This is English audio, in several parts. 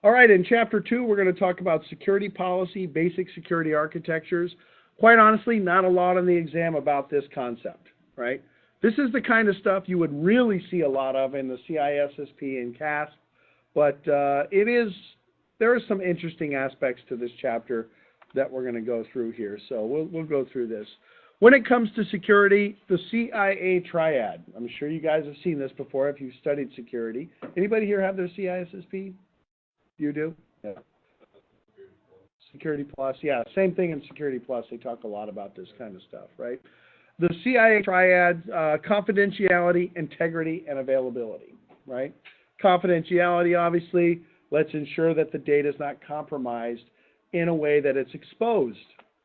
All right, in Chapter 2, we're going to talk about security policy, basic security architectures. Quite honestly, not a lot on the exam about this concept, right? This is the kind of stuff you would really see a lot of in the CISSP and CASP, but there are some interesting aspects to this chapter that we're going to go through here, so we'll go through this. When it comes to security, the CIA triad. I'm sure you guys have seen this before if you've studied security. Anybody here have their CISSP? You do? Yeah. Security Plus, yeah, same thing in Security Plus. They talk a lot about this kind of stuff, right? The CIA triad, confidentiality, integrity, and availability, right? Confidentiality, obviously, let's ensure that the data is not compromised in a way that it's exposed,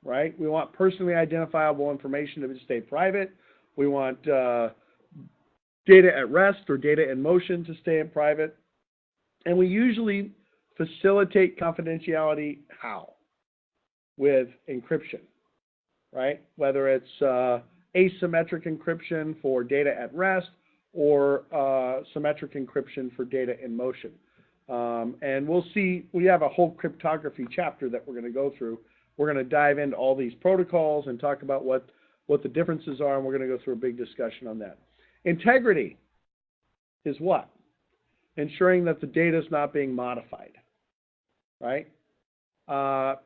right? We want personally identifiable information to stay private. We want data at rest or data in motion to stay in private. And we usually facilitate confidentiality how? With encryption, right? Whether it's asymmetric encryption for data at rest or symmetric encryption for data in motion. And we'll see, we have a whole cryptography chapter that we're going to go through. We're going to dive into all these protocols and talk about what the differences are, and we're going to go through a big discussion on that. Integrity is what? Ensuring that the data is not being modified, right?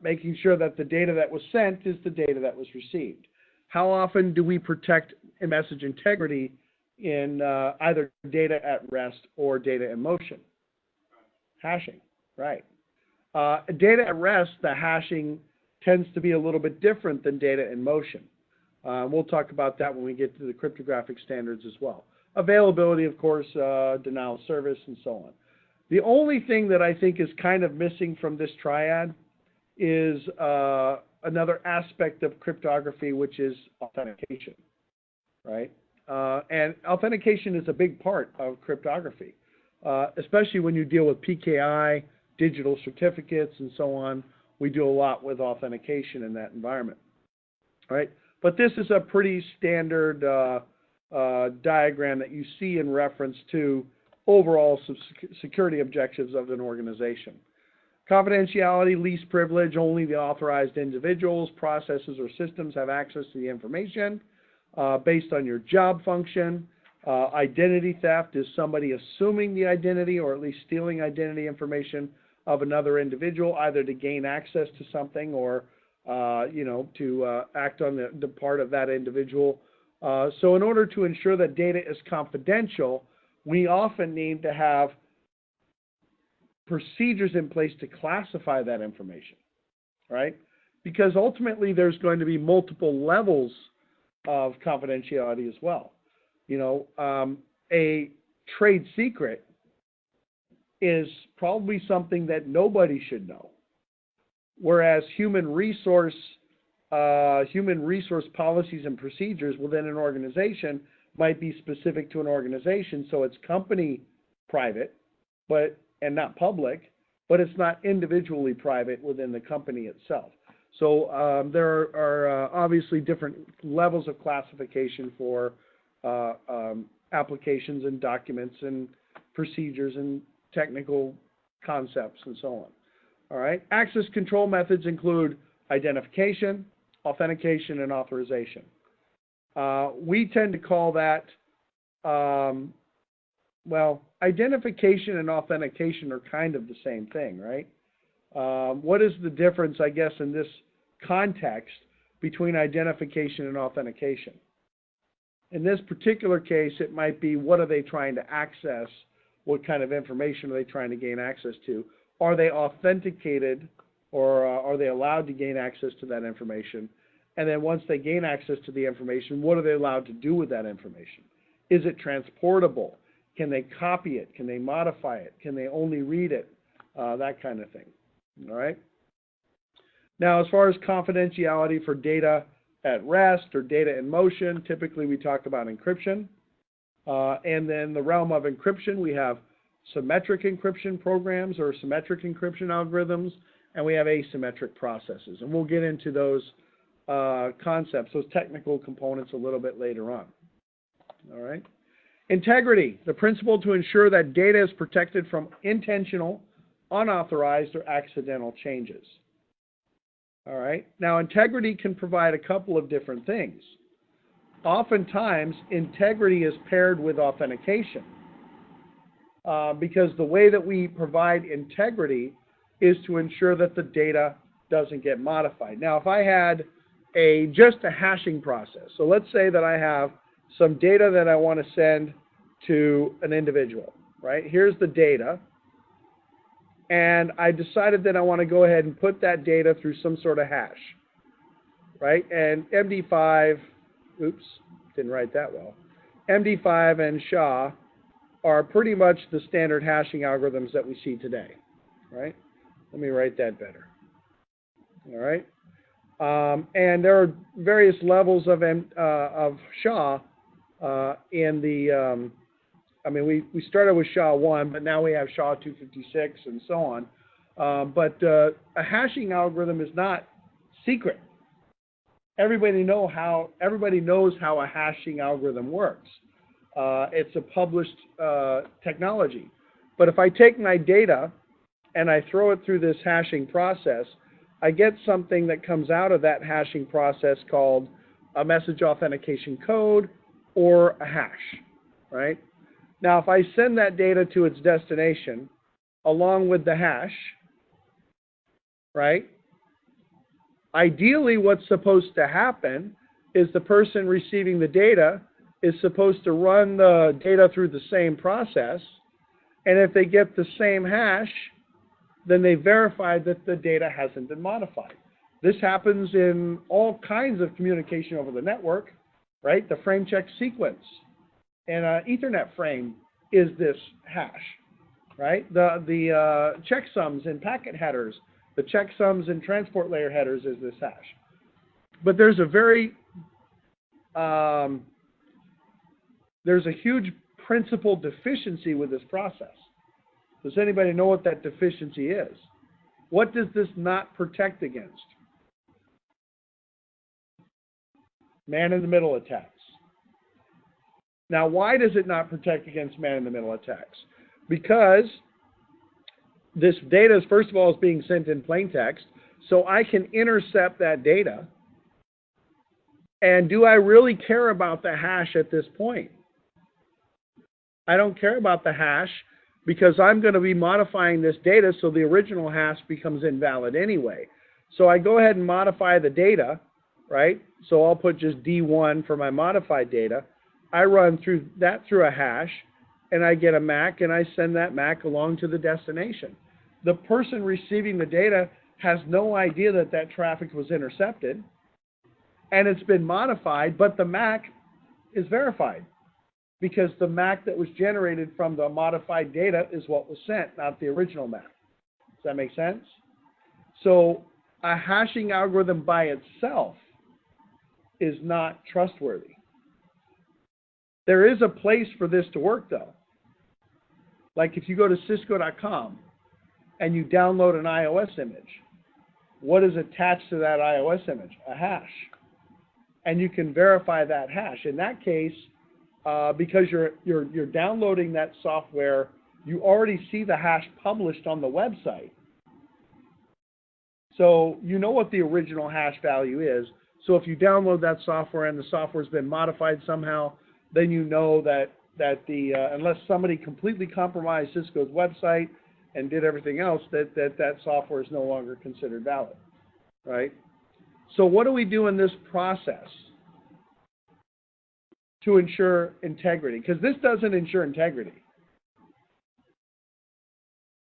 Making sure that the data that was sent is the data that was received. How often do we protect message integrity in either data at rest or data in motion? Hashing, right. Data at rest, the hashing tends to be a little bit different than data in motion. We'll talk about that when we get to the cryptographic standards as well. Availability, of course, denial of service, and so on. The only thing that I think is kind of missing from this triad is another aspect of cryptography, which is authentication, right? And authentication is a big part of cryptography, especially when you deal with PKI, digital certificates, and so on. We do a lot with authentication in that environment, right? But this is a pretty standard diagram that you see in reference to overall security objectives of an organization. Confidentiality, least privilege, only the authorized individuals, processes, or systems have access to the information based on your job function. Identity theft is somebody assuming the identity or at least stealing identity information of another individual, either to gain access to something or to act on the part of that individual. So in order to ensure that data is confidential, we often need to have procedures in place to classify that information, right? Because ultimately there's going to be multiple levels of confidentiality as well. You know, a trade secret is probably something that nobody should know, whereas human resource policies and procedures within an organization might be specific to an organization, so it's company private, and not public, but it's not individually private within the company itself. So there are obviously different levels of classification for applications and documents and procedures and technical concepts and so on. All right. Access control methods include identification, authentication, and authorization. We tend to call that, well, identification and authentication are kind of the same thing, right? What is the difference, I guess, in this context between identification and authentication? In this particular case, it might be, what are they trying to access? What kind of information are they trying to gain access to? Are they authenticated, or are they allowed to gain access to that information? And then once they gain access to the information, what are they allowed to do with that information? Is it transportable? Can they copy it? Can they modify it? Can they only read it? That kind of thing. All right. Now, as far as confidentiality for data at rest or data in motion, typically we talk about encryption. And then the realm of encryption, we have symmetric encryption programs or symmetric encryption algorithms, and we have asymmetric processes. And we'll get into those concepts, those technical components a little bit later on. All right. Integrity, the principle to ensure that data is protected from intentional, unauthorized or accidental changes. All right. Now, integrity can provide a couple of different things. Oftentimes, integrity is paired with authentication because the way that we provide integrity is to ensure that the data doesn't get modified. Now, if I had just a hashing process, so let's say that I have some data that I want to send to an individual, right? Here's the data. And I decided that I want to go ahead and put that data through some sort of hash, right? And MD5, oops, didn't write that well. MD5 and SHA are pretty much the standard hashing algorithms that we see today, right? Let me write that better. All right. And there are various levels of SHA in the, we started with SHA-1, but now we have SHA-256 and so on. But a hashing algorithm is not secret. Everybody knows how a hashing algorithm works. It's a published technology. But if I take my data and I throw it through this hashing process, I get something that comes out of that hashing process called a message authentication code or a hash, right? Now, if I send that data to its destination along with the hash, right? Ideally, what's supposed to happen is the person receiving the data is supposed to run the data through the same process, and if they get the same hash, then they verify that the data hasn't been modified. This happens in all kinds of communication over the network, right? The frame check sequence and an Ethernet frame is this hash, right? The checksums in packet headers, the checksums in transport layer headers is this hash. But there's a huge principal deficiency with this process. Does anybody know what that deficiency is? What does this not protect against? Man-in-the-middle attacks. Now, why does it not protect against man-in-the-middle attacks? Because this data, is, first of all, is being sent in plain text, so I can intercept that data. And do I really care about the hash at this point? I don't care about the hash because I'm going to be modifying this data so the original hash becomes invalid anyway. So I go ahead and modify the data, right? So I'll put just D1 for my modified data. I run through a hash, and I get a MAC, and I send that MAC along to the destination. The person receiving the data has no idea that that traffic was intercepted, and it's been modified, but the MAC is verified because the MAC that was generated from the modified data is what was sent, not the original MAC. Does that make sense? So a hashing algorithm by itself is not trustworthy. There is a place for this to work, though. Like if you go to Cisco.com and you download an iOS image, what is attached to that iOS image? A hash. And you can verify that hash. In that case, because you're downloading that software, you already see the hash published on the website. So you know what the original hash value is. So if you download that software and the software's been modified somehow, then you know that unless somebody completely compromised Cisco's website and did everything else, that software is no longer considered valid, right? So what do we do in this process to ensure integrity? Because this doesn't ensure integrity.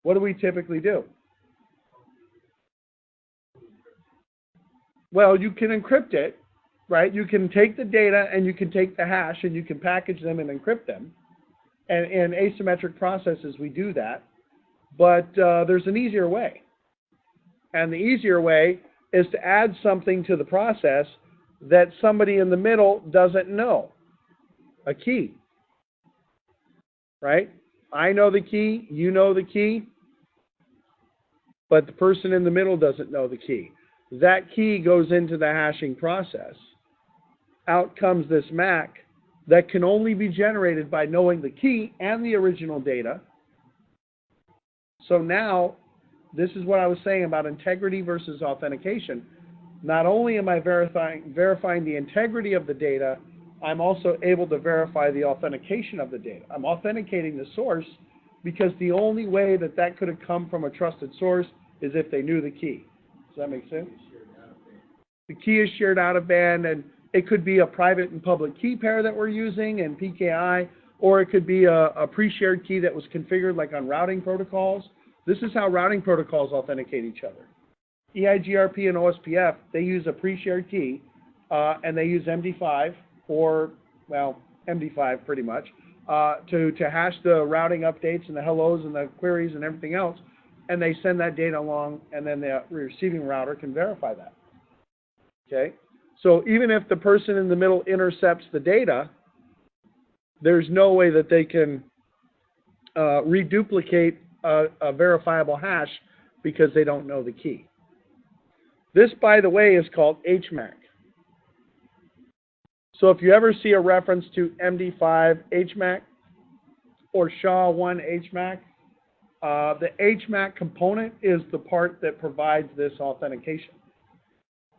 What do we typically do? Well, you can encrypt it, right? You can take the data and you can take the hash and you can package them and encrypt them. And in asymmetric processes, we do that. But there's an easier way. And the easier way is to add something to the process that somebody in the middle doesn't know. A key, right? I know the key, you know the key, but the person in the middle doesn't know the key. That key goes into the hashing process. Out comes this MAC that can only be generated by knowing the key and the original data. So now this is what I was saying about integrity versus authentication. Not only am I verifying the integrity of the data, I'm also able to verify the authentication of the data. I'm authenticating the source because the only way that that could have come from a trusted source is if they knew the key. Does that make sense? The key is shared out of band, and it could be a private and public key pair that we're using in PKI, or it could be a pre-shared key that was configured like on routing protocols. This is how routing protocols authenticate each other. EIGRP and OSPF, they use a pre-shared key, and they use MD5, or, well, MD5 pretty much, to hash the routing updates and the hellos and the queries and everything else, and they send that data along, and then the receiving router can verify that. Okay? So even if the person in the middle intercepts the data, there's no way that they can reduplicate a verifiable hash because they don't know the key. This, by the way, is called HMAC. So if you ever see a reference to MD5 HMAC or SHA-1 HMAC, the HMAC component is the part that provides this authentication.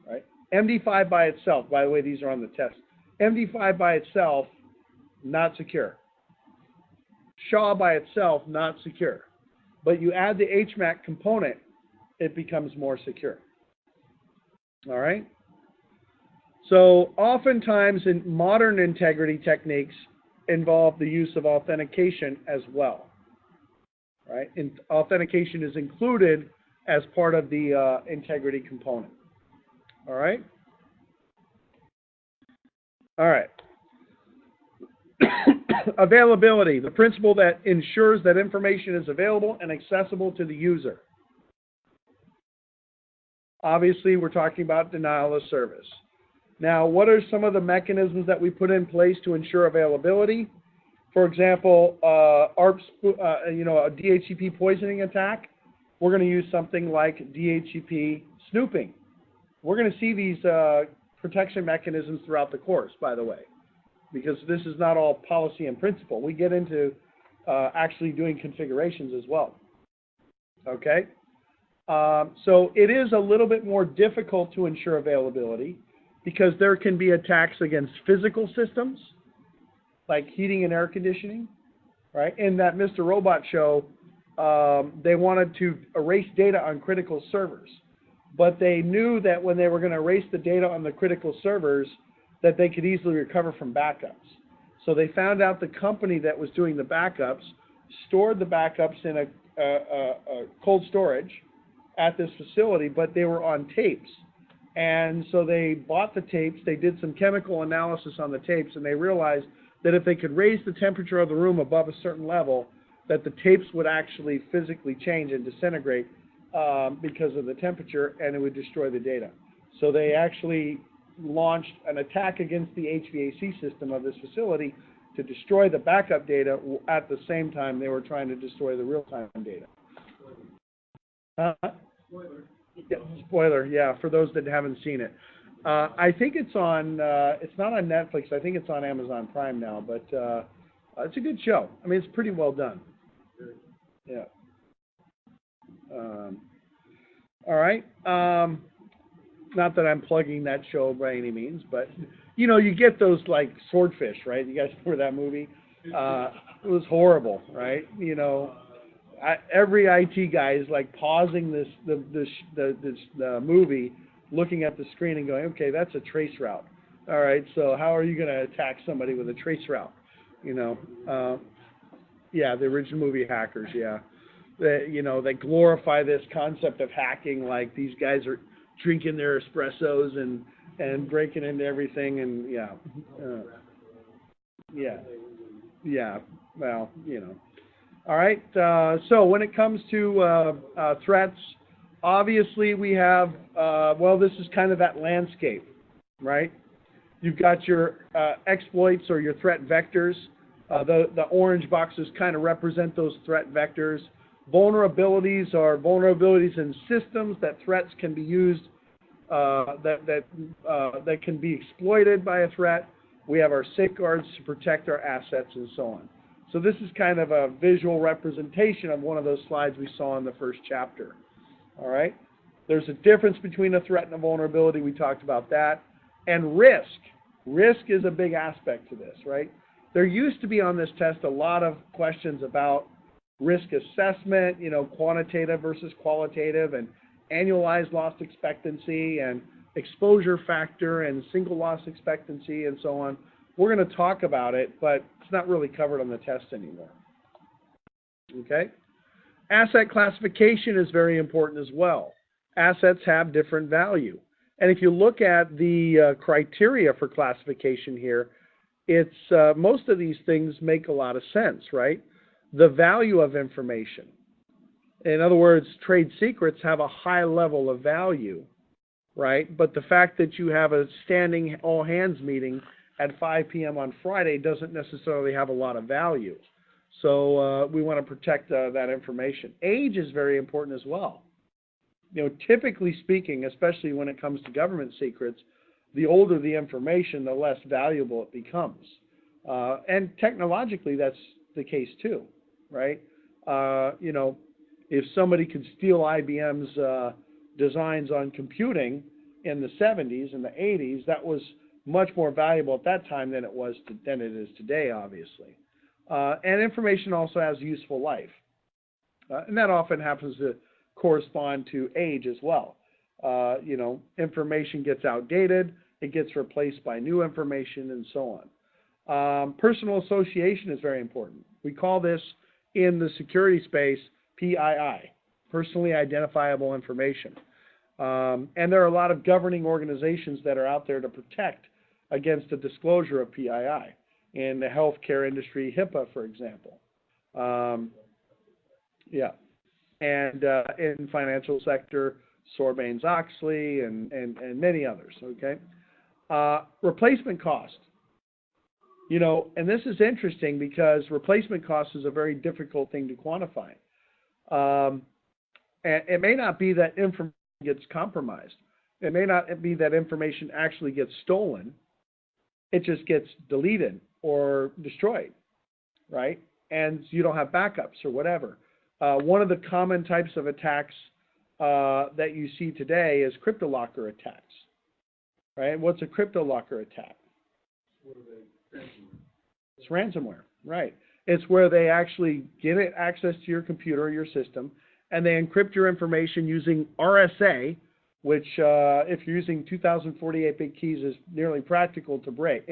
Right? MD5 by itself, by the way, these are on the test. MD5 by itself, not secure. SHA by itself, not secure. But you add the HMAC component, it becomes more secure. All right? So oftentimes in modern integrity techniques involve the use of authentication as well. Right? And authentication is included as part of the integrity component. All right? All right. Availability, the principle that ensures that information is available and accessible to the user. Obviously, we're talking about denial of service. Now, what are some of the mechanisms that we put in place to ensure availability? For example, ARPS, a DHCP poisoning attack, we're going to use something like DHCP snooping. We're going to see these protection mechanisms throughout the course, by the way, because this is not all policy and principle. We get into actually doing configurations as well. Okay? So it is a little bit more difficult to ensure availability because there can be attacks against physical systems, like heating and air conditioning, right? In that Mr. Robot show, they wanted to erase data on critical servers, but they knew that when they were going to erase the data on the critical servers, that they could easily recover from backups. So they found out the company that was doing the backups stored the backups in a cold storage at this facility, but they were on tapes. And so they bought the tapes, they did some chemical analysis on the tapes, and they realized that if they could raise the temperature of the room above a certain level, that the tapes would actually physically change and disintegrate because of the temperature, and it would destroy the data. So they actually launched an attack against the HVAC system of this facility to destroy the backup data at the same time they were trying to destroy the real-time data. Spoiler. Yeah, spoiler, yeah, for those that haven't seen it. I think it's on, it's not on Netflix, I think it's on Amazon Prime now, but it's a good show. I mean, it's pretty well done. Yeah. All right. Not that I'm plugging that show by any means, but, you know, you get those, like, swordfish, right? You guys remember that movie? It was horrible, right? You know, every IT guy is, like, pausing the movie, looking at the screen and going, okay, that's a trace route. All right, so how are you going to attack somebody with a trace route? You know, yeah, the original movie Hackers, yeah. They glorify this concept of hacking, like these guys are drinking their espressos and breaking into everything, and yeah, well, you know. All right, so when it comes to threats, obviously we have, well, this is kind of that landscape, right? You've got your exploits or your threat vectors. The orange boxes kind of represent those threat vectors. Vulnerabilities are vulnerabilities in systems that threats can be used, that can be exploited by a threat. We have our safeguards to protect our assets and so on. So this is kind of a visual representation of one of those slides we saw in the first chapter. All right? There's a difference between a threat and a vulnerability. We talked about that. And risk. Risk is a big aspect to this, right? There used to be on this test a lot of questions about risk assessment, quantitative versus qualitative, and annualized loss expectancy, and exposure factor, and single loss expectancy, and so on. We're going to talk about it, but it's not really covered on the test anymore. Okay? Asset classification is very important as well. Assets have different value. And if you look at the criteria for classification here, it's most of these things make a lot of sense, right? The value of information. In other words, trade secrets have a high level of value, right? But the fact that you have a standing all hands meeting at 5 p.m. on Friday doesn't necessarily have a lot of value. So we want to protect that information. Age is very important as well. Typically speaking, especially when it comes to government secrets, the older the information, the less valuable it becomes. And technologically, that's the case too, right? If somebody could steal IBM's designs on computing in the 70s and the 80s, that was much more valuable at that time than it is today, obviously. And information also has useful life. And that often happens to correspond to age as well. Information gets outdated, it gets replaced by new information, and so on. Personal association is very important. We call this in the security space PII, personally identifiable information. And there are a lot of governing organizations that are out there to protect against the disclosure of PII. In the healthcare industry, HIPAA, for example. And in financial sector, Sarbanes-Oxley and many others, okay? Replacement cost. And this is interesting because replacement cost is a very difficult thing to quantify. And it may not be that information gets compromised. It may not be that information actually gets stolen. It just gets deleted or destroyed, right? And you don't have backups or whatever. One of the common types of attacks that you see today is CryptoLocker attacks, right? What's a CryptoLocker attack? It's ransomware, right? It's where they actually get access to your computer or your system, and they encrypt your information using RSA, which if you're using 2048-bit keys is nearly impossible to break.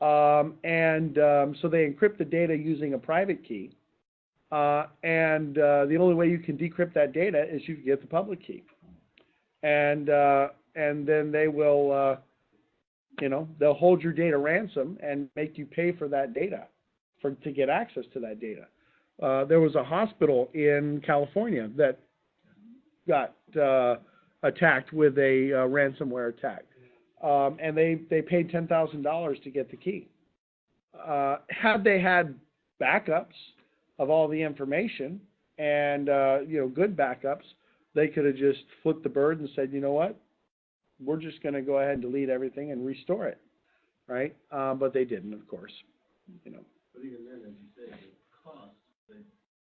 So they encrypt the data using a private key. And the only way you can decrypt that data is you get the public key. And then they will, they'll hold your data ransom and make you pay for that data to get access to that data. There was a hospital in California that got attacked with a ransomware attack. And they paid $10,000 to get the key. Had they had backups of all the information and good backups, they could have just flipped the bird and said, you know what, we're just going to go ahead and delete everything and restore it, right? But they didn't, of course. But even then, as you say, the cost,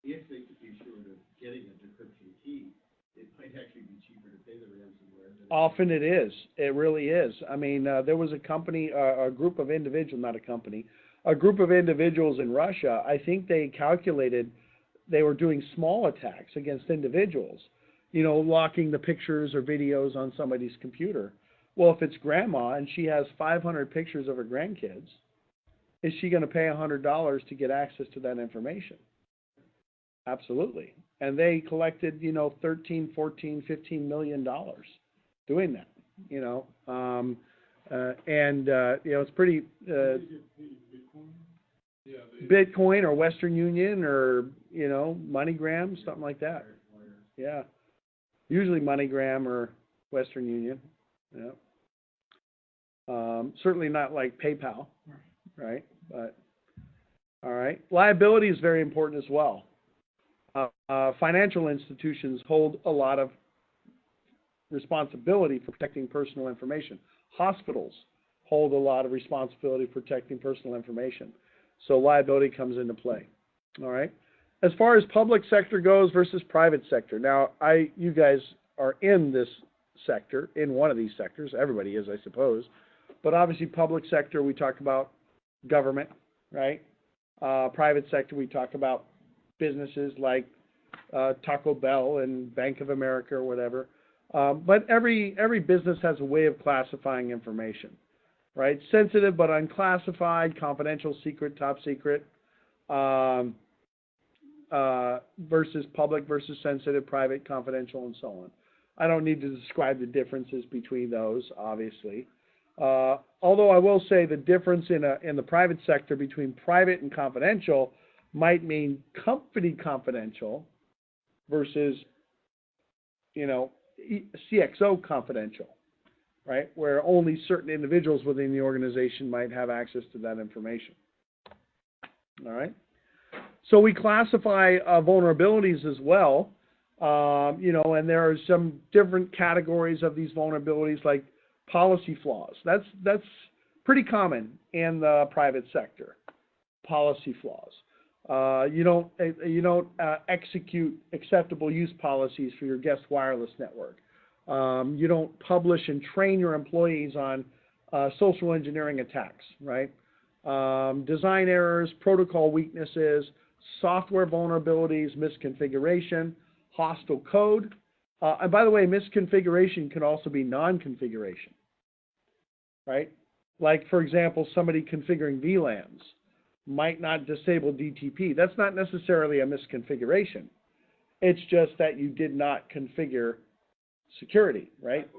if they could be sure of getting a decryption key, it might actually be cheaper to pay the ransomware. Often it is. It really is. I mean, there was a company, a group of individuals, not a company, a group of individuals in Russia. I think they calculated they were doing small attacks against individuals, locking the pictures or videos on somebody's computer. Well, if it's grandma and she has 500 pictures of her grandkids, is she going to pay $100 to get access to that information? Absolutely. And they collected, 13, 14, 15 million dollars doing that, it's pretty Bitcoin or Western Union or, MoneyGram, something like that. Yeah. Usually MoneyGram or Western Union. Yeah. Certainly not like PayPal, right? But all right. Liability is very important as well. Financial institutions hold a lot of responsibility for protecting personal information. Hospitals hold a lot of responsibility for protecting personal information. So liability comes into play. All right. As far as public sector goes versus private sector, now you guys are in this sector, in one of these sectors. Everybody is, I suppose. But obviously, public sector, we talk about government, right? Private sector, we talk about businesses like Taco Bell and Bank of America or whatever. But every business has a way of classifying information, right? Sensitive but unclassified, confidential, secret, top secret, versus public versus sensitive, private, confidential, and so on. I don't need to describe the differences between those, obviously. Although I will say the difference in the private sector between private and confidential might mean company confidential versus, CXO confidential, right? Where only certain individuals within the organization might have access to that information. All right. So we classify vulnerabilities as well, and there are some different categories of these vulnerabilities, like policy flaws. That's pretty common in the private sector. Policy flaws. You don't execute acceptable use policies for your guest wireless network. You don't publish and train your employees on social engineering attacks, right? Design errors, protocol weaknesses, software vulnerabilities, misconfiguration, hostile code. And by the way, misconfiguration can also be non-configuration, right? Like, for example, somebody configuring VLANs might not disable DTP. That's not necessarily a misconfiguration. It's just that you did not configure security, right?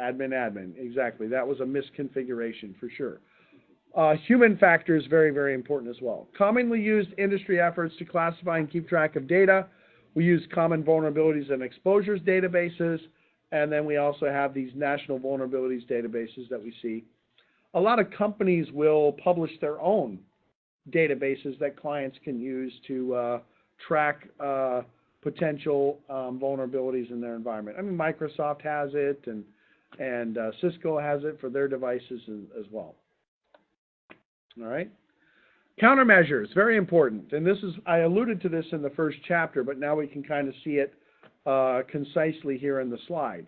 Admin, exactly. That was a misconfiguration for sure. Human factor is very, very important as well. Commonly used industry efforts to classify and keep track of data. We use common vulnerabilities and exposures databases, and then we also have these national vulnerabilities databases that we see. A lot of companies will publish their own databases that clients can use to track potential vulnerabilities in their environment. I mean, Microsoft has it, and Cisco has it for their devices as well. All right. Countermeasures, very important. And I alluded to this in the first chapter, but now we can kind of see it concisely here in the slide.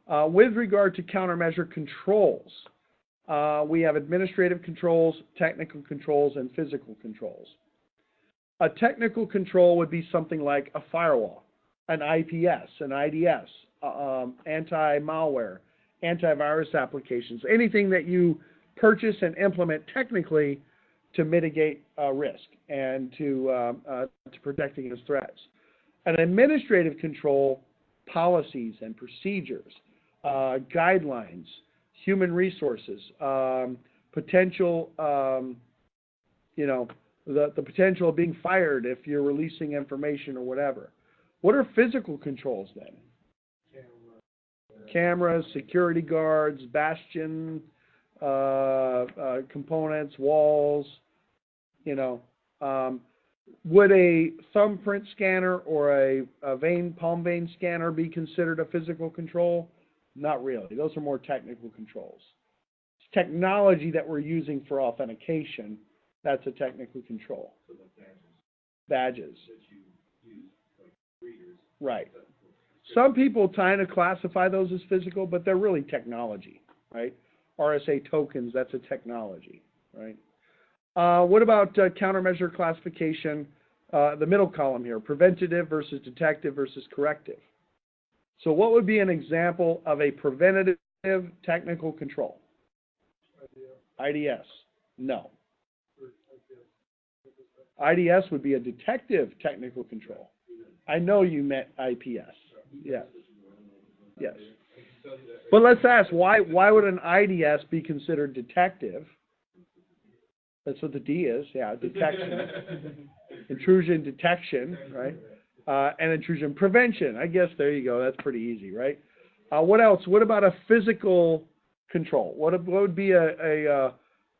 With regard to countermeasure controls, we have administrative controls, technical controls, and physical controls. A technical control would be something like a firewall, an IPS, an IDS, anti-malware, antivirus applications, anything that you purchase and implement technically to mitigate risk and to protecting against threats. An administrative control, policies and procedures, guidelines, human resources, potential, the potential of being fired if you're releasing information or whatever. What are physical controls then? Cameras, security guards, bastion, components, walls, would a thumbprint scanner or a palm vein scanner be considered a physical control? Not really. Those are more technical controls. It's technology that we're using for authentication. That's a technical control. So like badges. That you use, like readers. Right. Some people try to classify those as physical, but they're really technology, right? RSA tokens, that's a technology, right? What about countermeasure classification? The middle column here, preventative versus detective versus corrective. So what would be an example of a preventative technical control? IDS. No. IDS would be a detective technical control. I know you meant IPS. Yes. Yes. But let's ask, why would an IDS be considered detective? That's what the D is, yeah, detection. Intrusion detection, right? And intrusion prevention. I guess there you go. That's pretty easy, right? What else? What about a physical control? What would be an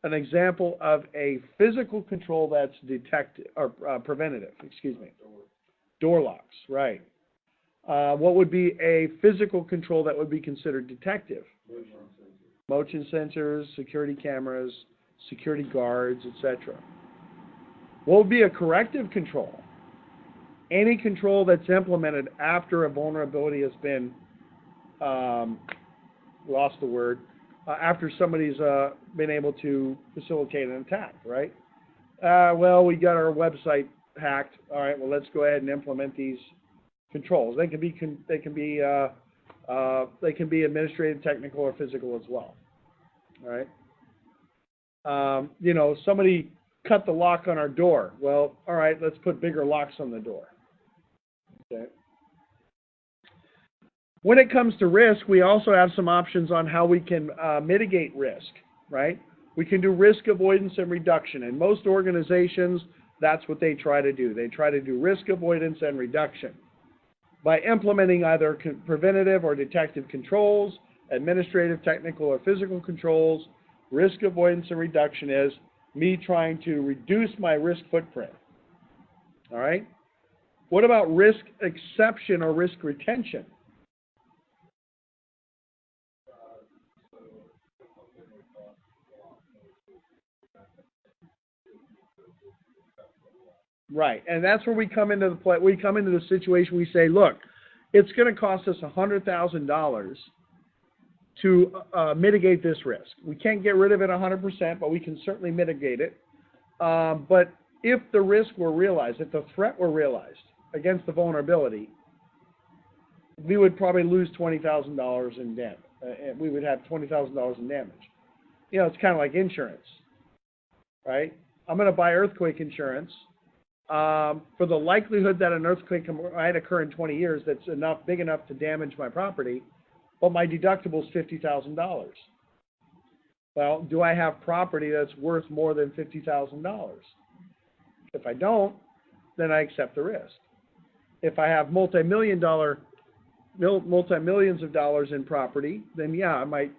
example of a physical control that's detective or preventative? Excuse me. Door locks, right? What would be a physical control that would be considered detective? Motion sensors, security cameras, security guards, etc. What would be a corrective control? Any control that's implemented after a vulnerability has been, lost the word, after somebody's been able to facilitate an attack, right? Well, we got our website hacked. All right, well, let's go ahead and implement these controls. They can be administrative, technical, or physical as well. All right. Somebody cut the lock on our door. Well, all right, let's put bigger locks on the door. Okay. When it comes to risk, we also have some options on how we can mitigate risk, right? We can do risk avoidance and reduction. In most organizations, that's what they try to do. They try to do risk avoidance and reduction by implementing either preventative or detective controls, administrative, technical, or physical controls. Risk avoidance and reduction is me trying to reduce my risk footprint. All right? What about risk exception or risk retention? Right, and that's where we come into the play. We come into the situation. We say, look, it's going to cost us $100,000 to mitigate this risk. We can't get rid of it 100%, but we can certainly mitigate it. But if the risk were realized, if the threat were realized against the vulnerability, we would probably lose $20,000 in damage. We would have $20,000 in damage. It's kind of like insurance, right? I'm going to buy earthquake insurance. For the likelihood that an earthquake might occur in 20 years that's big enough to damage my property, but my deductible is $50,000. Well, do I have property that's worth more than $50,000? If I don't, then I accept the risk. If I have multi-millions of dollars in property, then yeah, I might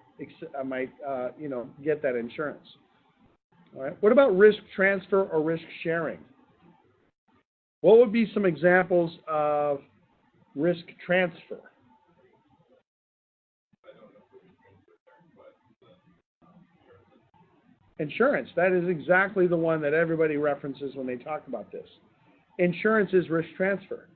get that insurance. All right. What about risk transfer or risk sharing? What would be some examples of risk transfer? Insurance. That is exactly the one that everybody references when they talk about this. Insurance is risk transfer.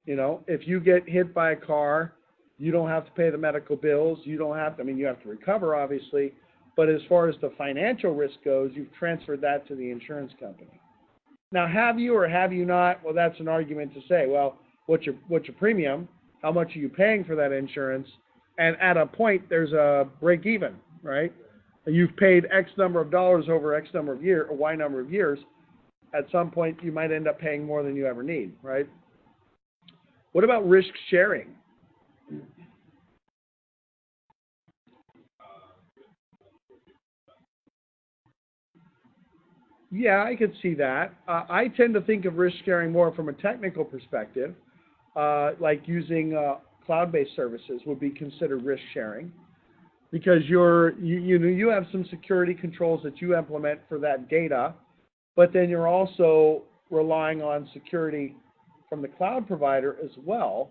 If you get hit by a car, you don't have to pay the medical bills. You don't have to, you have to recover, obviously. But as far as the financial risk goes, you've transferred that to the insurance company. Now, have you or have you not? Well, that's an argument to say, well, what's your premium? How much are you paying for that insurance? And at a point, there's a break even, right? You've paid X number of dollars over X number of years, or Y number of years. At some point, you might end up paying more than you ever need, right? What about risk sharing? Yeah, I could see that. I tend to think of risk sharing more from a technical perspective, like using cloud-based services would be considered risk sharing, because you have some security controls that you implement for that data, but then you're also relying on security from the cloud provider as well,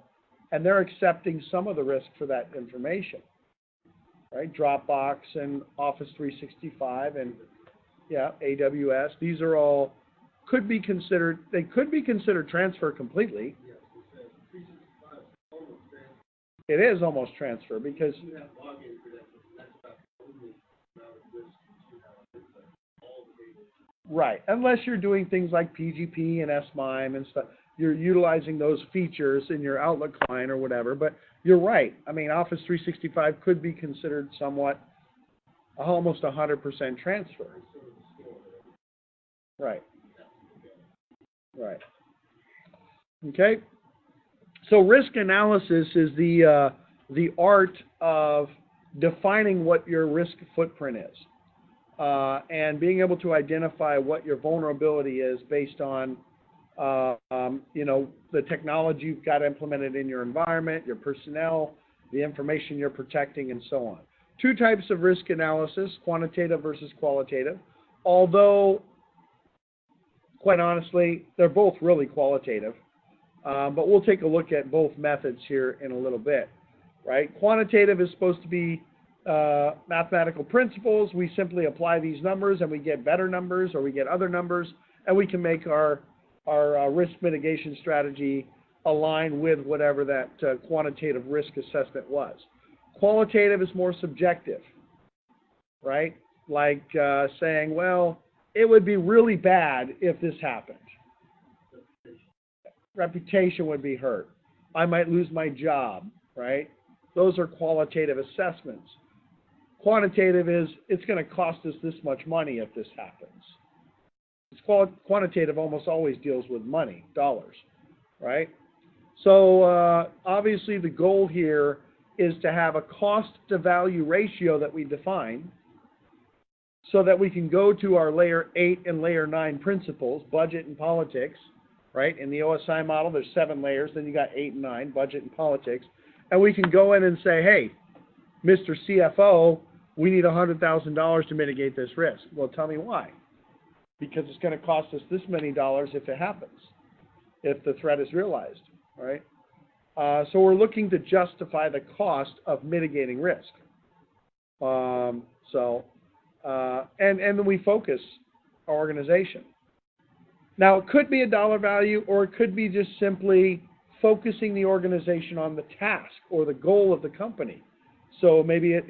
and they're accepting some of the risk for that information, right? Dropbox and Office 365 and AWS. These are all could be considered transfer completely. It is almost transfer because right, unless you're doing things like PGP and SMIME and stuff, you're utilizing those features in your Outlook client or whatever. But you're right. Office 365 could be considered somewhat almost 100% transfer. Right. Right. Okay. So risk analysis is the art of defining what your risk footprint is, and being able to identify what your vulnerability is based on, the technology you've got implemented in your environment, your personnel, the information you're protecting, and so on. Two types of risk analysis: quantitative versus qualitative. Although, quite honestly, they're both really qualitative. But we'll take a look at both methods here in a little bit, right? Quantitative is supposed to be mathematical principles. We simply apply these numbers and we get better numbers or we get other numbers. and we can make our risk mitigation strategy align with whatever that quantitative risk assessment was. Qualitative is more subjective, right? Like saying, well, it would be really bad if this happened. Reputation would be hurt. I might lose my job, right? Those are qualitative assessments. Quantitative is, it's going to cost us this much money if this happens. Quantitative almost always deals with money, dollars, right? So obviously the goal here is to have a cost to value ratio that we define so that we can go to our layer 8 and layer 9 principles, budget and politics, right? In the OSI model, there's 7 layers, then you got 8 and 9, budget and politics, and we can go in and say, hey, Mr. CFO, we need $100,000 to mitigate this risk. Well, tell me why. Because it's going to cost us this many dollars if it happens, if the threat is realized, right? So we're looking to justify the cost of mitigating risk. And then we focus our organization. Now, it could be a dollar value, or it could be just simply focusing the organization on the task or the goal of the company. So maybe it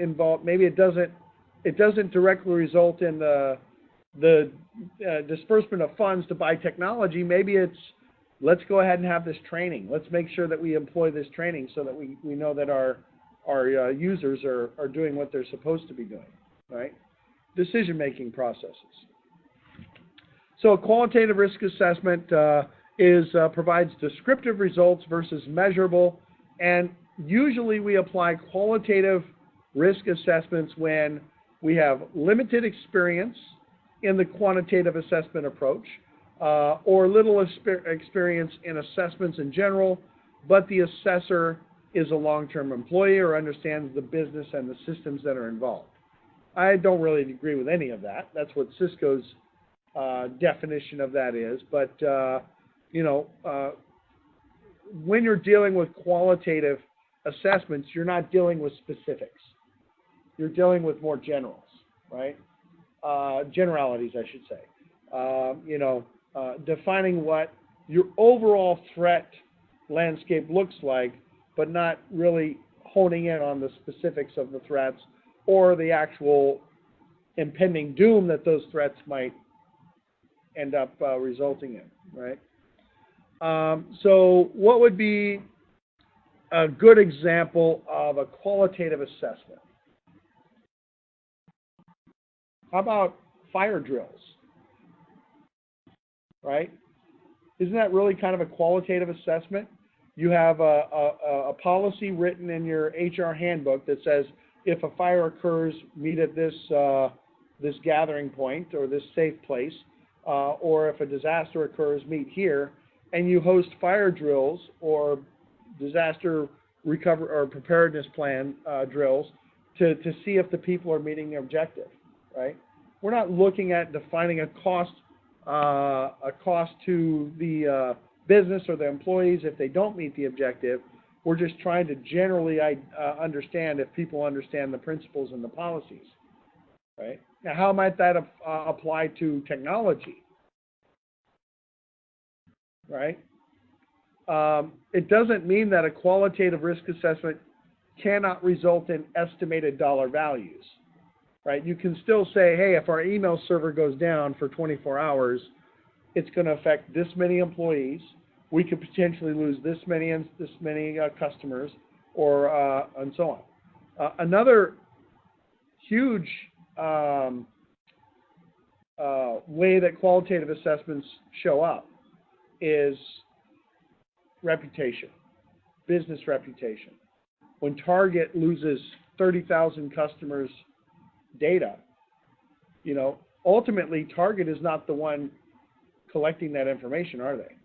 doesn't directly result in the disbursement of funds to buy technology. Maybe it's, let's go ahead and have this training. Let's make sure that we employ this training so that we know that our users are doing what they're supposed to be doing, right? Decision-making processes. So a qualitative risk assessment provides descriptive results versus measurable, and usually we apply qualitative risk assessments when we have limited experience in the quantitative assessment approach, or little experience in assessments in general, but the assessor is a long-term employee or understands the business and the systems that are involved. I don't really agree with any of that. That's what Cisco's definition of that is. But, when you're dealing with qualitative assessments, you're not dealing with specifics. You're dealing with more generals, right? Generalities, I should say. Defining what your overall threat landscape looks like, but not really honing in on the specifics of the threats or the actual impending doom that those threats might end up resulting in, right? So what would be a good example of a qualitative assessment? How about fire drills, right? Isn't that really kind of a qualitative assessment? You have a policy written in your HR handbook that says if a fire occurs, meet at this gathering point or this safe place, or if a disaster occurs, meet here, and you host fire drills or disaster recovery or preparedness plan drills to see if the people are meeting the objective, right? We're not looking at defining a cost to the business or the employees if they don't meet the objective. We're just trying to generally understand if people understand the principles and the policies, right? Now, how might that apply to technology, right? It doesn't mean that a qualitative risk assessment cannot result in estimated dollar values, right? You can still say, hey, if our email server goes down for 24 hours, it's going to affect this many employees. We could potentially lose this many customers, or and so on. Another huge way that qualitative assessments show up is reputation, business reputation. When Target loses 30,000 customers' data, ultimately Target is not the one collecting that information, are they?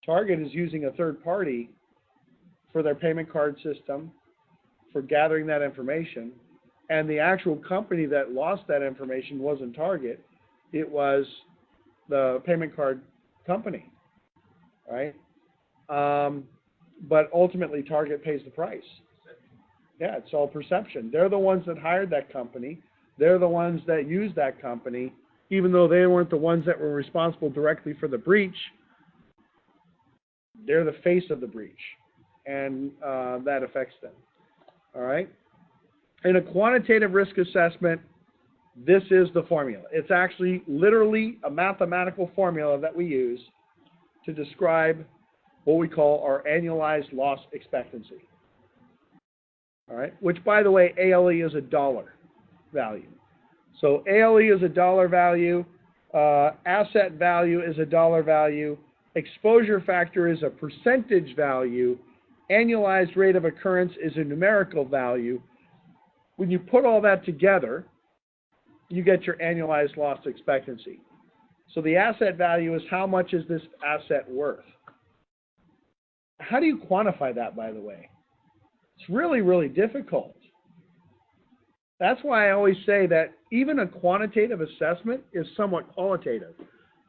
Target is using a third party for their payment card system, for gathering that information, and the actual company that lost that information wasn't Target, it was the payment card company, right? But ultimately Target pays the price. Yeah, it's all perception. They're the ones that hired that company. They're the ones that use that company. even though they weren't the ones that were responsible directly for the breach, they're the face of the breach, and that affects them. All right? In a quantitative risk assessment, this is the formula. It's actually literally a mathematical formula that we use to describe what we call our annualized loss expectancy. All right? Which, by the way, ALE is a dollar value. So ALE is a dollar value, asset value is a dollar value, exposure factor is a percentage value, annualized rate of occurrence is a numerical value. When you put all that together, you get your annualized loss expectancy. So the asset value is how much is this asset worth. How do you quantify that, by the way? It's really, really difficult. That's why I always say that even a quantitative assessment is somewhat qualitative.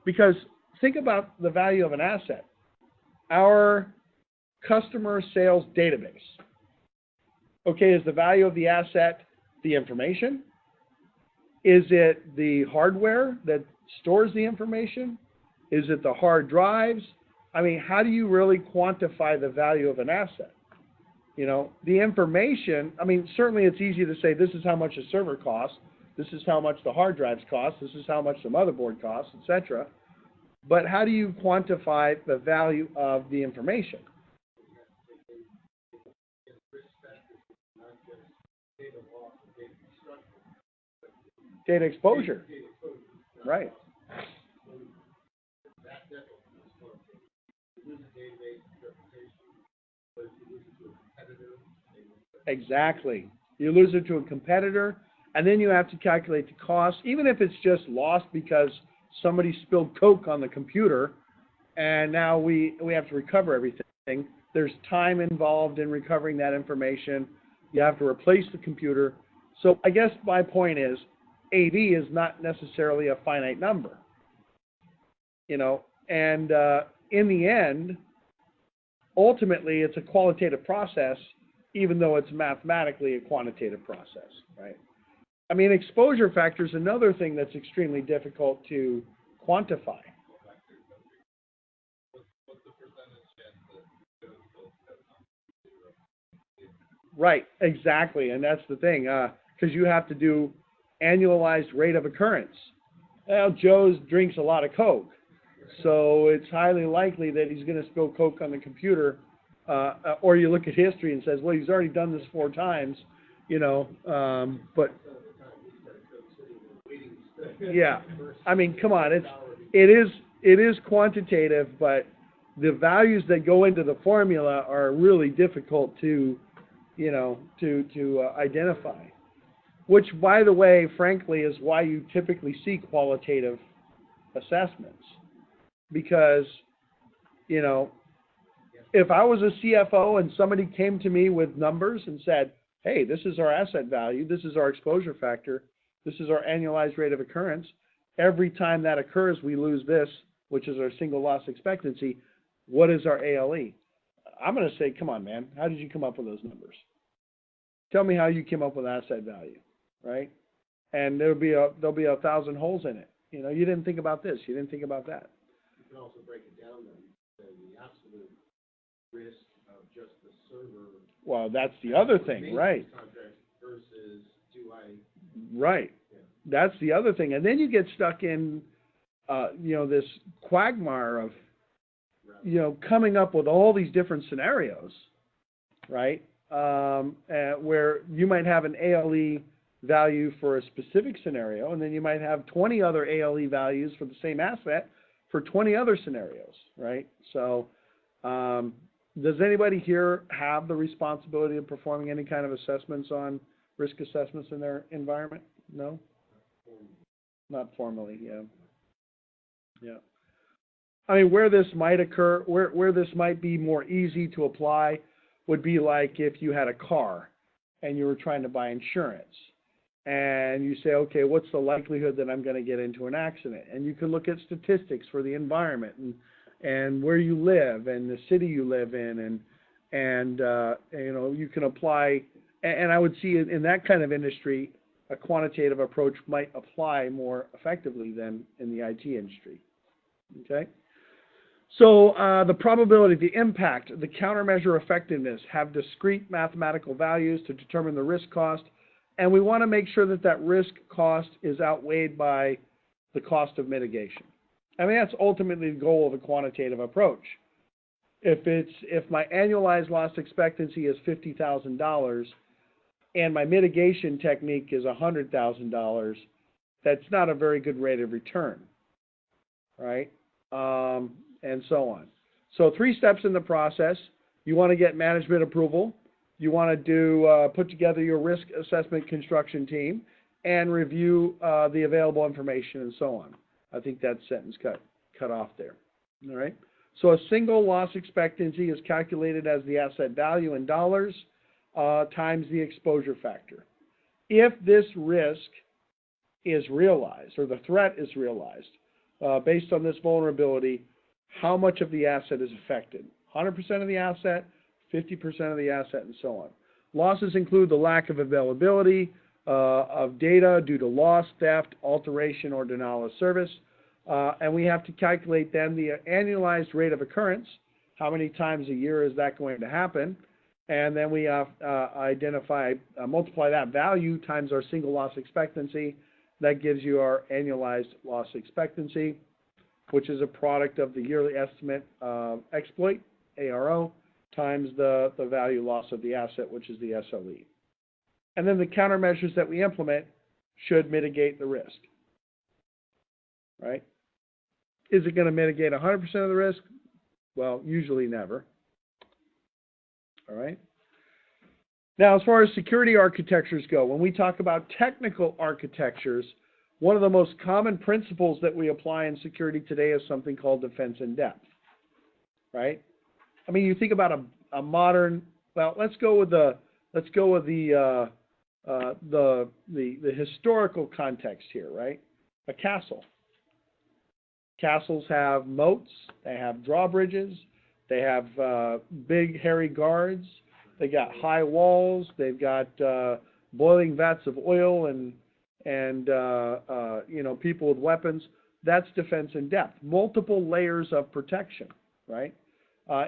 Because think about the value of an asset. Our customer sales database. Okay, is the value of the asset the information? Is it the hardware that stores the information? Is it the hard drives? I mean, how do you really quantify the value of an asset? You know, the information, I mean, certainly it's easy to say this is how much a server costs, this is how much the hard drives cost, this is how much the motherboard costs, etc. But how do you quantify the value of the information? Data exposure. Right. Exactly. You lose it to a competitor, and then you have to calculate the cost, even if it's just lost because somebody spilled Coke on the computer, and now we have to recover everything. There's time involved in recovering that information. You have to replace the computer. So I guess my point is, AV is not necessarily a finite number, you know, and in the end, ultimately, it's a qualitative process, even though it's mathematically a quantitative process, right? I mean, exposure factor is another thing that's extremely difficult to quantify. Right, exactly, and that's the thing, because you have to do annualized rate of occurrence. Well, Joe drinks a lot of Coke, so it's highly likely that he's going to spill Coke on the computer, or you look at history and says, well, he's already done this 4 times, you know, but yeah, I mean, come on, it is quantitative, but the values that go into the formula are really difficult to, you know, to identify. Which, by the way, frankly, is why you typically see qualitative assessments. Because, you know, if I was a CFO and somebody came to me with numbers and said, hey, this is our asset value, this is our exposure factor, this is our annualized rate of occurrence, every time that occurs, we lose this, which is our single loss expectancy, what is our ALE? I'm going to say, come on, man, how did you come up with those numbers? Tell me how you came up with asset value. Right? And there'll be 1,000 holes in it. You know, you didn't think about this, you didn't think about that. You can also break it down then, the absolute risk of just the server. Well, that's the other thing, right? Contract versus do I? Right. Yeah. That's the other thing, and then you get stuck in, you know, this quagmire of, you know, coming up with all these different scenarios, right? Where you might have an ALE value for a specific scenario, and then you might have 20 other ALE values for the same asset for 20 other scenarios, right? So does anybody here have the responsibility of performing any kind of assessments on risk assessments in their environment? No? Not formally, yeah. Yeah. I mean, where this might occur, where this might be more easy to apply would be like if you had a car and you were trying to buy insurance. And you say, okay, what's the likelihood that I'm going to get into an accident? And you can look at statistics for the environment and where you live and the city you live in, and you know, you can apply. And I would see in that kind of industry, a quantitative approach might apply more effectively than in the IT industry. Okay? So the probability, the impact, the countermeasure effectiveness have discrete mathematical values to determine the risk cost, and we want to make sure that that risk cost is outweighed by the cost of mitigation. I mean, that's ultimately the goal of a quantitative approach. If my annualized loss expectancy is $50,000 and my mitigation technique is $100,000, that's not a very good rate of return, right? And so on. So 3 steps in the process. You want to get management approval. You want to put together your risk assessment construction team and review the available information and so on. I think that sentence cut off there. All right. So a single loss expectancy is calculated as the asset value in dollars times the exposure factor. If this risk is realized, or the threat is realized, based on this vulnerability, how much of the asset is affected? 100% of the asset, 50% of the asset, and so on. Losses include the lack of availability of data due to loss, theft, alteration, or denial of service. And we have to calculate then the annualized rate of occurrence. How many times a year is that going to happen? And then we multiply that value times our single loss expectancy. That gives you our annualized loss expectancy, which is a product of the yearly estimate exploit, ARO, times the value loss of the asset, which is the SLE. And then the countermeasures that we implement should mitigate the risk, right? Is it going to mitigate 100% of the risk? Well, usually never. All right. Now, as far as security architectures go, when we talk about technical architectures, one of the most common principles that we apply in security today is something called defense in depth, right? I mean, you think about a modern. Well, let's go with the historical context here, right? A castle. Castles have moats. They have drawbridges. They have big, hairy guards. They got high walls. They've got boiling vats of oil and people with weapons. That's defense in depth. Multiple layers of protection, right?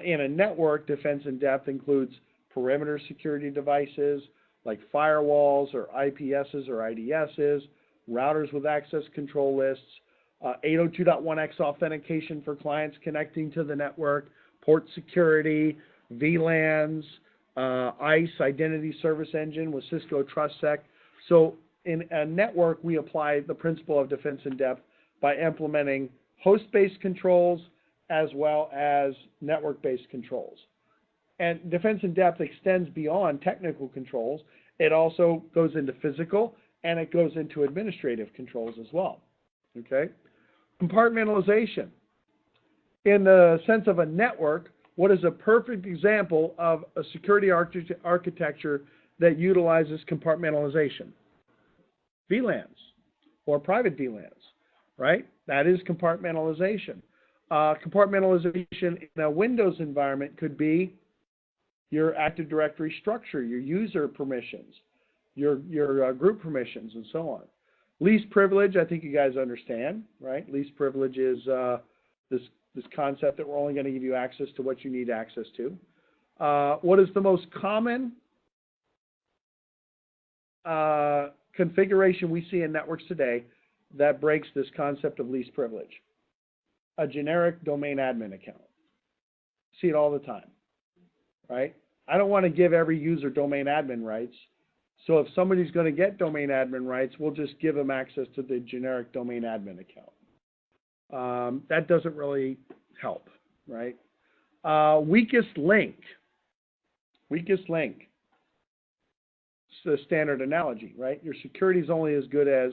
In a network, defense in depth includes perimeter security devices like firewalls or IPSs or IDSs, routers with access control lists, 802.1x authentication for clients connecting to the network, port security, VLANs, ICE, Identity Service Engine with Cisco TrustSec. So in a network, we apply the principle of defense in depth by implementing host-based controls as well as network-based controls. And defense in depth extends beyond technical controls. It also goes into physical and it goes into administrative controls as well. Okay? Compartmentalization. In the sense of a network, what is a perfect example of a security architecture that utilizes compartmentalization? VLANs or private VLANs, right? That is compartmentalization. Compartmentalization in a Windows environment could be your Active Directory structure, your user permissions, your group permissions, and so on. Least privilege, I think you guys understand, right? Least privilege is this concept that we're only going to give you access to what you need access to. What is the most common configuration we see in networks today that breaks this concept of least privilege? A generic domain admin account. See it all the time, right? I don't want to give every user domain admin rights. So if somebody's going to get domain admin rights, we'll just give them access to the generic domain admin account. That doesn't really help, right? Weakest link. Weakest link. It's a standard analogy, right? Your security is only as good as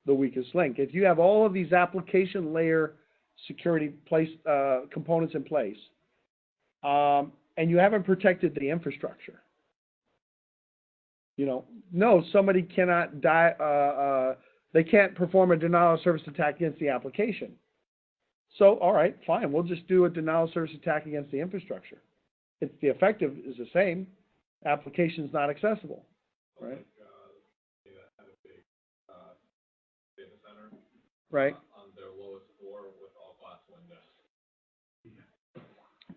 the weakest link. If you have all of these application layer security components in place, and you haven't protected the infrastructure, no, somebody cannot they can't perform a denial of service attack against the application. So, all right, fine, we'll just do a denial of service attack against the infrastructure. The effective is the same. Application's not accessible, right? right? On their lowest floor with all glass windows.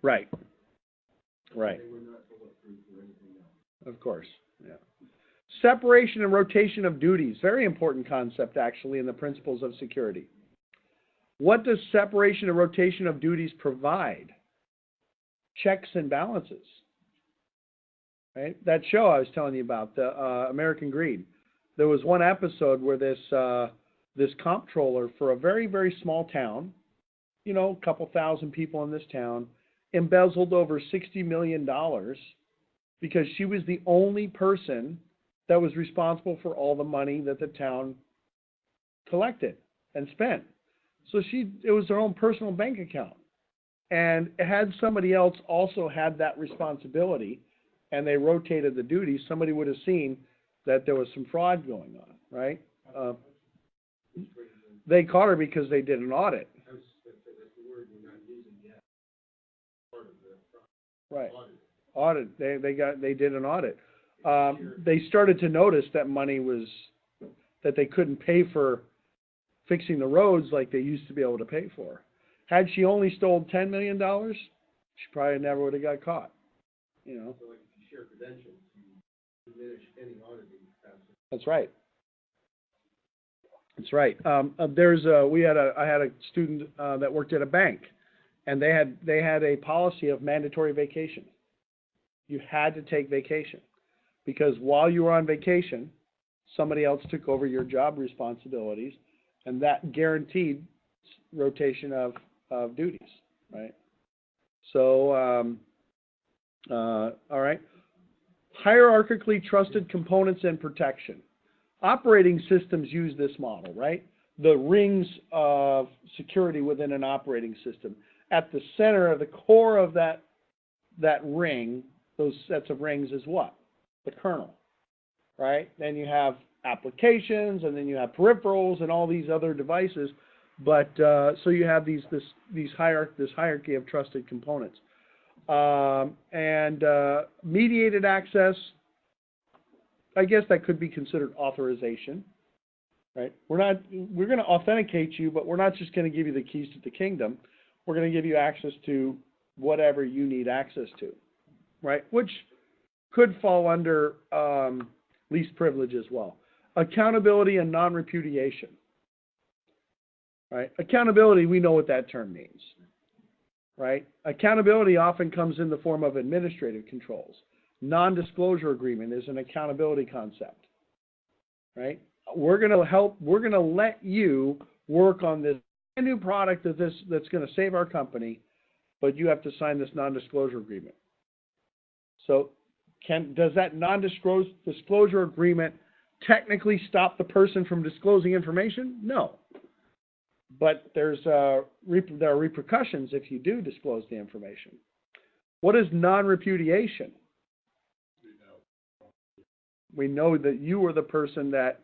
Right. Right. They were not bulletproof or anything else. Of course. Yeah. Separation and rotation of duties. Very important concept, actually, in the principles of security. What does separation and rotation of duties provide? Checks and balances. Right? That show I was telling you about, the American Greed. There was one episode where this comptroller for a very, very small town, you know, a couple thousand people in this town, embezzled over $60 million because she was the only person that was responsible for all the money that the town collected and spent. So it was her own personal bank account. And had somebody else also had that responsibility and they rotated the duties, somebody would have seen that there was some fraud going on, right? They caught her because they did an audit. I was just going to say that's the word you're not using yet. Part of the Right. audit. They did an audit. They started to notice that money that they couldn't pay for fixing the roads like they used to be able to pay for. Had she only stole $10 million, she probably never would have got caught. You know. So like if you share credentials, you diminish any auditing capacity. That's right. That's right. I had a student that worked at a bank, and they had a policy of mandatory vacation. You had to take vacation because while you were on vacation, somebody else took over your job responsibilities, and that guaranteed rotation of duties. Right. So, all right. Hierarchically trusted components and protection. Operating systems use this model, right? The rings of security within an operating system. At the center of the core of that ring, those sets of rings is what? The kernel, right? Then you have applications, and then you have peripherals and all these other devices. But so you have this hierarchy of trusted components. Mediated access, I guess that could be considered authorization, right? We're going to authenticate you, but we're not just going to give you the keys to the kingdom. We're going to give you access to whatever you need access to, right? Which could fall under least privilege as well. Accountability and non-repudiation, right? Accountability, we know what that term means, right? Accountability often comes in the form of administrative controls. Non-disclosure agreement is an accountability concept, right? We're going to let you work on this brand new product that's going to save our company, but you have to sign this non-disclosure agreement. So does that non-disclosure agreement technically stop the person from disclosing information? No. But there are repercussions if you do disclose the information. What is non-repudiation? We know that you were the person that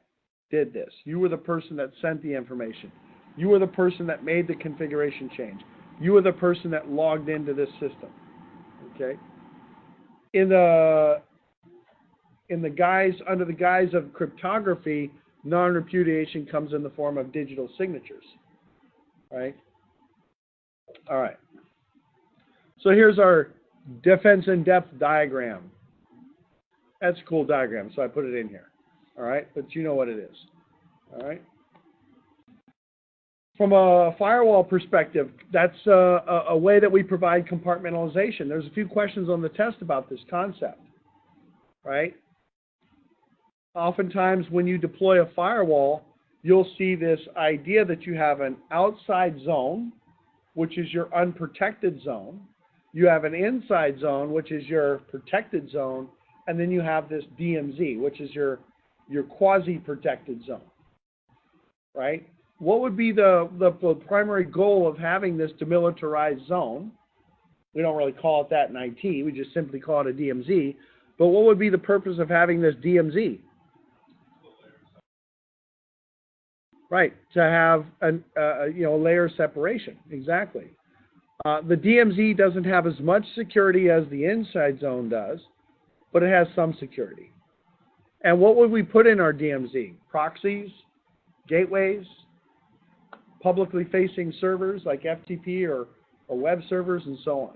did this. You were the person that sent the information. You were the person that made the configuration change. You were the person that logged into this system. Okay? Under the guise of cryptography, non-repudiation comes in the form of digital signatures. Right? All right. So here's our defense in depth diagram. That's a cool diagram, so I put it in here. All right, but you know what it is. All right. From a firewall perspective, that's a way that we provide compartmentalization. There's a few questions on the test about this concept. Right? Oftentimes, when you deploy a firewall, you'll see this idea that you have an outside zone, which is your unprotected zone. You have an inside zone, which is your protected zone. And then you have this DMZ, which is your quasi-protected zone, right? What would be the primary goal of having this demilitarized zone? We don't really call it that in IT. We just simply call it a DMZ. But what would be the purpose of having this DMZ? Right, to have a layer separation. Exactly. The DMZ doesn't have as much security as the inside zone does, but it has some security. And what would we put in our DMZ? Proxies, gateways, publicly facing servers like FTP or web servers and so on.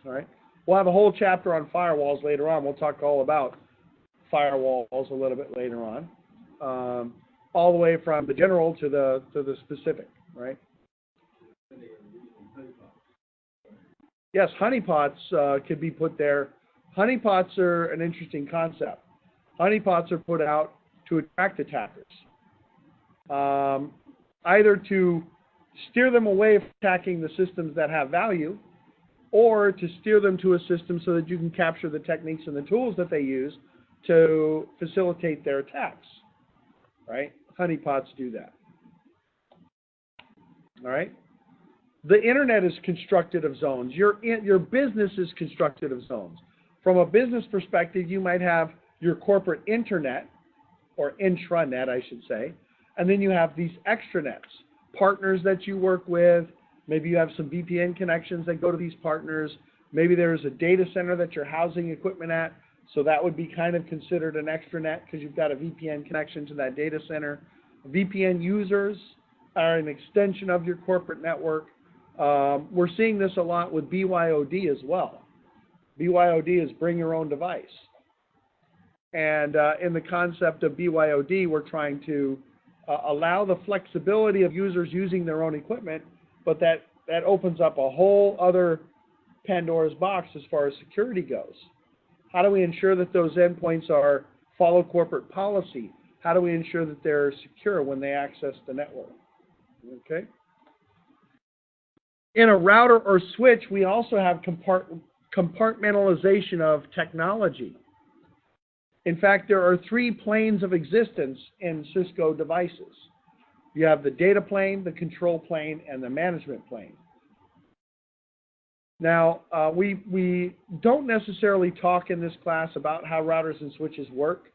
All right. We'll have a whole chapter on firewalls later on. We'll talk all about firewalls a little bit later on, all the way from the general to the specific, right? Yes, honeypots could be put there. Honeypots are an interesting concept. Honeypots are put out to attract attackers, either to steer them away from attacking the systems that have value, or to steer them to a system so that you can capture the techniques and the tools that they use to facilitate their attacks, right? Honeypots do that. All right? The internet is constructed of zones. Your business is constructed of zones. From a business perspective, you might have your corporate internet, or intranet, I should say, and then you have these extranets, partners that you work with. Maybe you have some VPN connections that go to these partners. Maybe there's a data center that you're housing equipment at, so that would be kind of considered an extranet because you've got a VPN connection to that data center. VPN users are an extension of your corporate network. We're seeing this a lot with BYOD as well. BYOD is bring your own device. And in the concept of BYOD, we're trying to allow the flexibility of users using their own equipment, but that opens up a whole other Pandora's box as far as security goes. How do we ensure that those endpoints follow corporate policy? How do we ensure that they're secure when they access the network? Okay. In a router or switch, we also have compartmentalization of technology. In fact, there are 3 planes of existence in Cisco devices. You have the data plane, the control plane, and the management plane. Now, we don't necessarily talk in this class about how routers and switches work.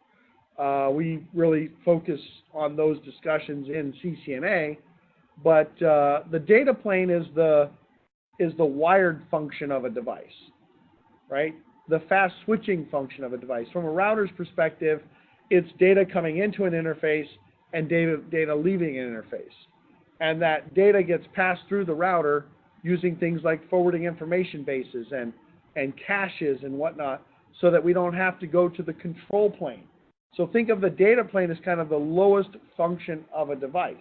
We really focus on those discussions in CCNA, but the data plane is the wired function of a device, right? The fast switching function of a device. From a router's perspective, it's data coming into an interface and data leaving an interface. And that data gets passed through the router using things like forwarding information bases and caches and whatnot, so that we don't have to go to the control plane. So think of the data plane as kind of the lowest function of a device.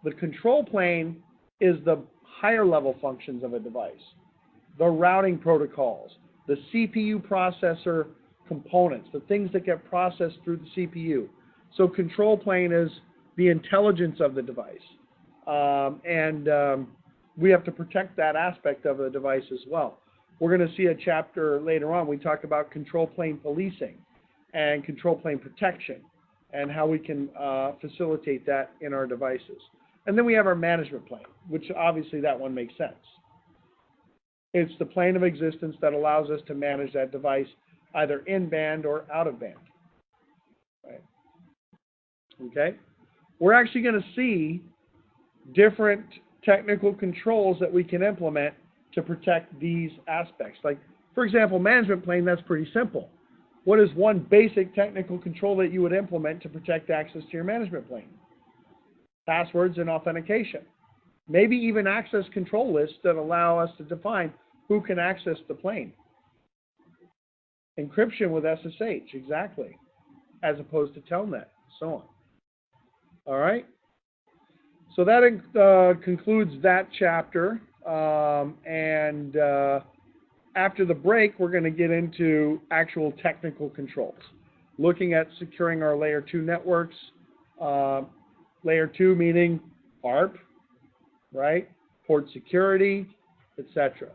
The control plane is the higher level functions of a device. The routing protocols, the CPU processor components, the things that get processed through the CPU. So control plane is the intelligence of the device. We have to protect that aspect of the device as well. We're going to see a chapter later on. We talk about control plane policing and control plane protection and how we can facilitate that in our devices. And then we have our management plane, which obviously that one makes sense. It's the plane of existence that allows us to manage that device either in band or out of band. Right. Okay? We're actually going to see different technical controls that we can implement to protect these aspects. Like, for example, management plane, that's pretty simple. What is one basic technical control that you would implement to protect access to your management plane? Passwords and authentication. Maybe even access control lists that allow us to define who can access the plane. Encryption with SSH, exactly, as opposed to Telnet, so on. All right? So that concludes that chapter. After the break, we're going to get into actual technical controls, looking at securing our layer 2 networks. Layer 2 meaning ARP, right? Port security, etc.